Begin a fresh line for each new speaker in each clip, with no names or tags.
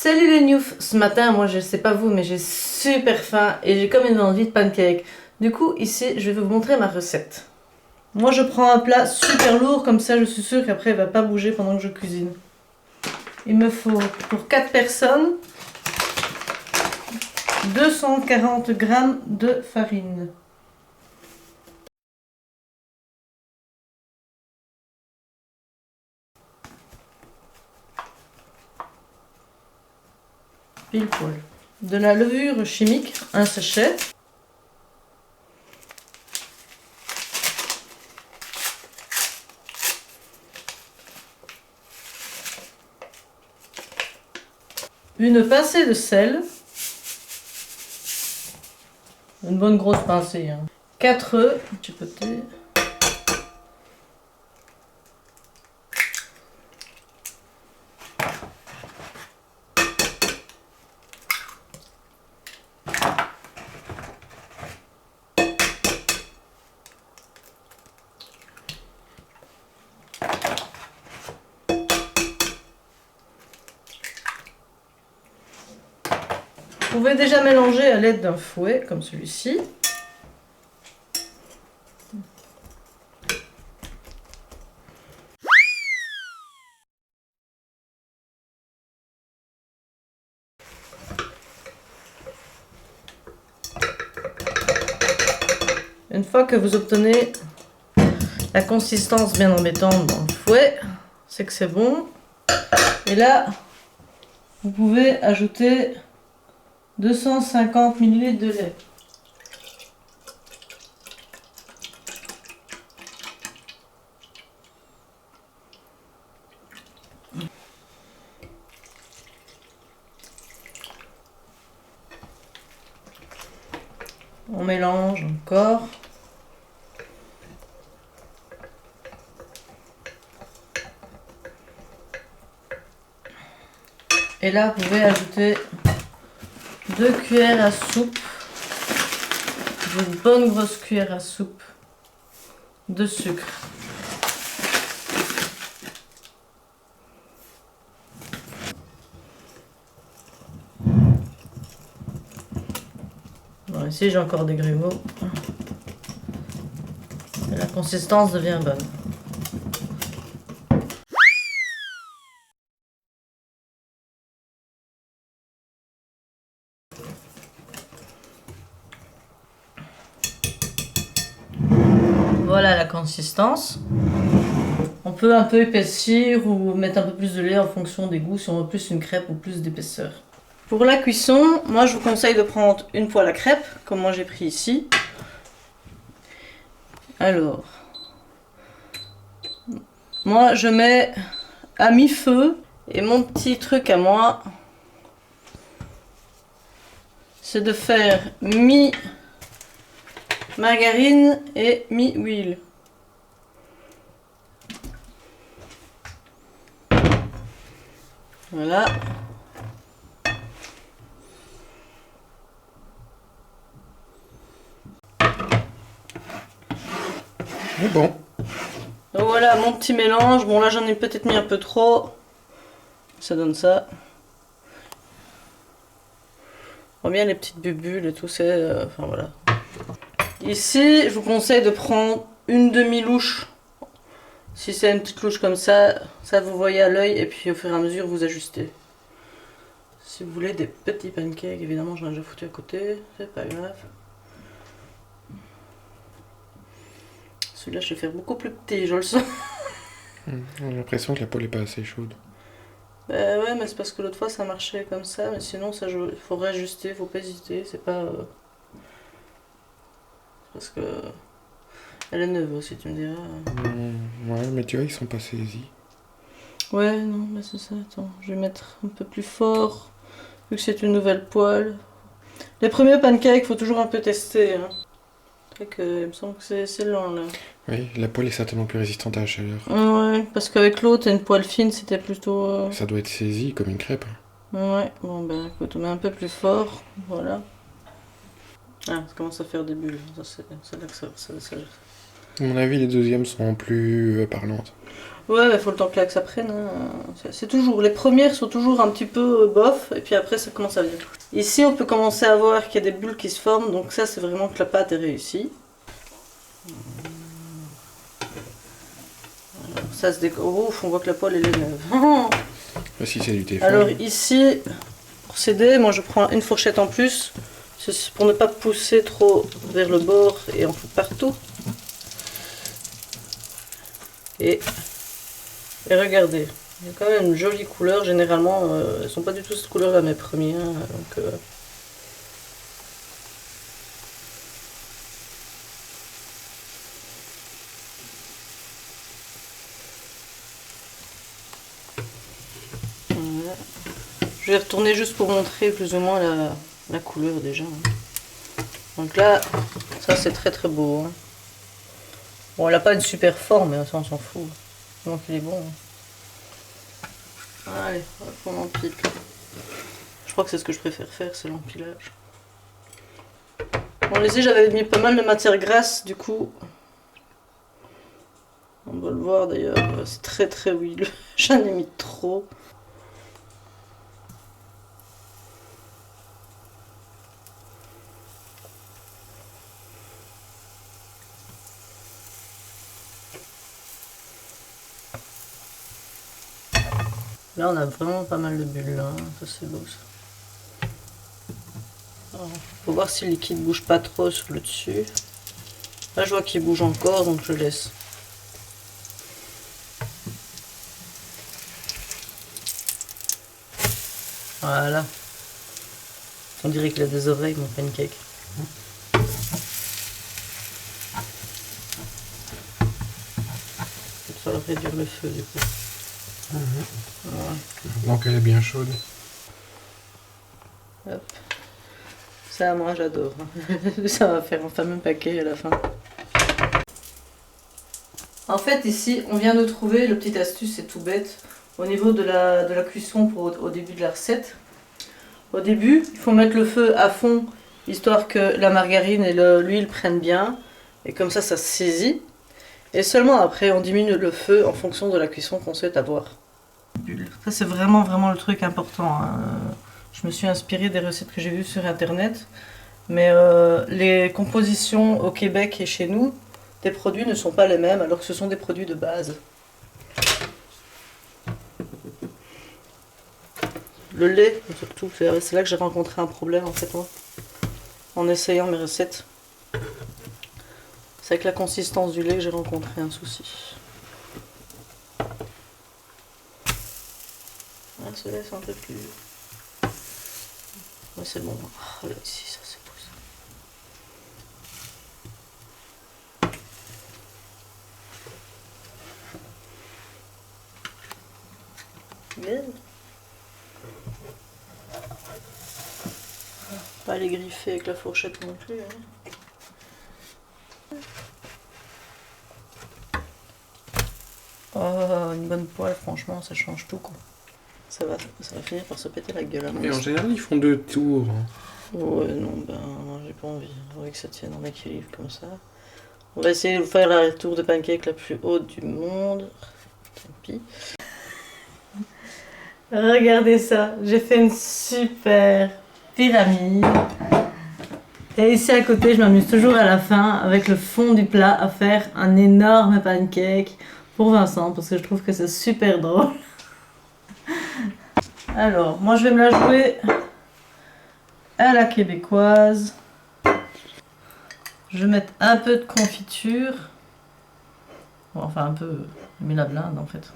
Salut les news! Ce matin, moi je sais pas vous, mais j'ai super faim et j'ai comme une envie de pancake. Du coup, ici, je vais vous montrer ma recette. Moi je prends un plat super lourd, comme ça je suis sûre qu'après il va pas bouger pendant que je cuisine. Il me faut pour 4 personnes 240 g de farine. Pile poil. De la levure chimique, un sachet. Une pincée de sel. Une bonne grosse pincée. 4 œufs, chipotés. Vous pouvez déjà mélanger à l'aide d'un fouet, comme celui-ci. Une fois que vous obtenez la consistance bien embêtante dans le fouet, c'est que c'est bon. Et là, vous pouvez ajouter 250 ml de lait. On mélange encore. Et là, vous pouvez ajouter 2 cuillères à soupe, une bonne grosse cuillère à soupe de sucre. Bon, ici, j'ai encore des grumeaux. Et la consistance devient bonne. Voilà la consistance. On peut un peu épaissir ou mettre un peu plus de lait en fonction des goûts, si on veut plus une crêpe ou plus d'épaisseur. Pour la cuisson, moi je vous conseille de prendre une poêle à crêpes, comme moi j'ai pris ici. Alors, moi je mets à mi-feu et mon petit truc à moi, c'est de faire mi-margarine et mi-huile. Voilà.
Mais bon.
Donc voilà mon petit mélange. Bon là j'en ai peut-être mis un peu trop. Ça donne ça. On voit bien les petites bulles et tout, c'est... enfin voilà. Ici, je vous conseille de prendre une demi-louche. Si c'est une petite louche comme ça vous voyez à l'œil et puis au fur et à mesure vous ajustez. Si vous voulez des petits pancakes, évidemment j'en ai déjà foutu à côté, c'est pas grave. Celui-là je vais faire beaucoup plus petit, je le sens.
J'ai l'impression que la poêle est pas assez chaude.
Ouais, mais c'est parce que l'autre fois ça marchait comme ça, mais sinon ça il faut réajuster, faut pas hésiter, c'est pas... parce que... Elle est neuve aussi, tu me diras.
Ouais, mais tu vois, ils sont pas saisis.
Ouais, non, mais c'est ça, attends, je vais mettre un peu plus fort, vu que c'est une nouvelle poêle. Les premiers pancakes, faut toujours un peu tester, hein. Il me semble que c'est lent, là.
Oui, la poêle est certainement plus résistante à la chaleur.
Ouais, parce qu'avec l'autre, une poêle fine, c'était plutôt...
Ça doit être saisi comme une crêpe.
Ouais, bon ben écoute, on met un peu plus fort, voilà. Ah, ça commence à faire des bulles, c'est là que ça...
À mon avis, les deuxièmes sont plus parlantes.
Ouais, il faut le temps que là que ça prenne. Hein. C'est toujours, les premières sont toujours un petit peu bof, et puis après ça commence à venir. Ici, on peut commencer à voir qu'il y a des bulles qui se forment, donc ça c'est vraiment que la pâte est réussie. Alors, ça se décore. Ouf, on voit que la poêle elle est neuve.
Si c'est du téléphone.
Alors ici, pour s'aider, moi je prends une fourchette en plus, c'est pour ne pas pousser trop vers le bord et en foutre partout. Et regardez, il y a quand même une jolie couleur. Généralement, elles sont pas du tout cette couleur-là mes premiers. Hein, donc, voilà. Je vais retourner juste pour montrer plus ou moins la couleur déjà. Donc là, ça c'est très très beau. Hein. Bon, elle n'a pas une super forme, mais ça on s'en fout. Donc il est bon. Hein. Allez, on empile. Je crois que c'est ce que je préfère faire, c'est l'empilage. Bon, ici j'avais mis pas mal de matière grasse, du coup. On va le voir d'ailleurs, c'est très très huileux. J'en ai mis trop. Là on a vraiment pas mal de bulles là, hein. Ça c'est beau ça. Alors, faut voir si le liquide bouge pas trop sur le dessus. Là je vois qu'il bouge encore donc je laisse. Voilà. On dirait qu'il a des oreilles mon pancake. Ça va réduire le feu du coup. Voilà.
Donc elle est bien chaude.
Hop. Ça, moi j'adore. Ça va faire un fameux paquet à la fin. En fait, ici, on vient de trouver le petit astuce, c'est tout bête, au niveau de la cuisson au début de la recette. Au début, il faut mettre le feu à fond, histoire que la margarine et l'huile prennent bien. Et comme ça se saisit. Et seulement après, on diminue le feu en fonction de la cuisson qu'on souhaite avoir. Ça, c'est vraiment, vraiment le truc important. Hein. Je me suis inspirée des recettes que j'ai vues sur internet. Mais les compositions au Québec et chez nous, des produits ne sont pas les mêmes alors que ce sont des produits de base. Le lait, surtout, c'est là que j'ai rencontré un problème en fait, moi, en essayant mes recettes. C'est avec la consistance du lait que j'ai rencontré un souci. Là, ce lait c'est un peu plus... Ouais, c'est bon. Ah, là, ici, ça c'est beau ça. Bien. Pas les griffer avec la fourchette non plus. Hein. Oh, une bonne poêle, franchement, ça change tout quoi. Ça va finir par se péter la gueule. Hein,
Mais en général, ils font 2 tours.
Ouais, non, ben, j'ai pas envie. J'ai envie que ça tienne en équilibre comme ça. On va essayer de faire la tour de pancake la plus haute du monde. Tant pis. Regardez ça, j'ai fait une super pyramide. Et ici à côté, je m'amuse toujours à la fin avec le fond du plat à faire un énorme pancake pour Vincent parce que je trouve que c'est super drôle. Alors, moi je vais me la jouer à la québécoise. Je vais mettre un peu de confiture. Bon, enfin un peu, j'ai mis la blinde en fait.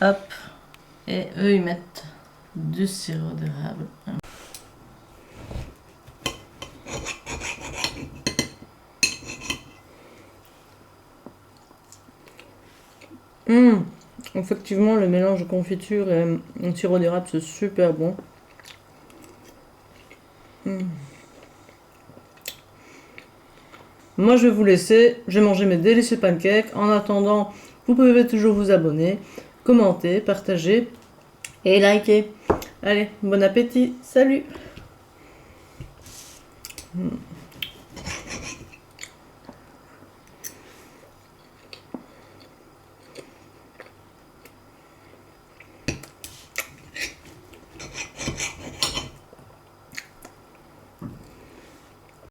Hop. Et eux ils mettent du sirop d'érable. Effectivement, le mélange de confiture et sirop d'érable, c'est super bon. Moi, je vais vous laisser. Je vais manger mes délicieux pancakes. En attendant, vous pouvez toujours vous abonner, commenter, partager et liker. Allez, bon appétit. Salut!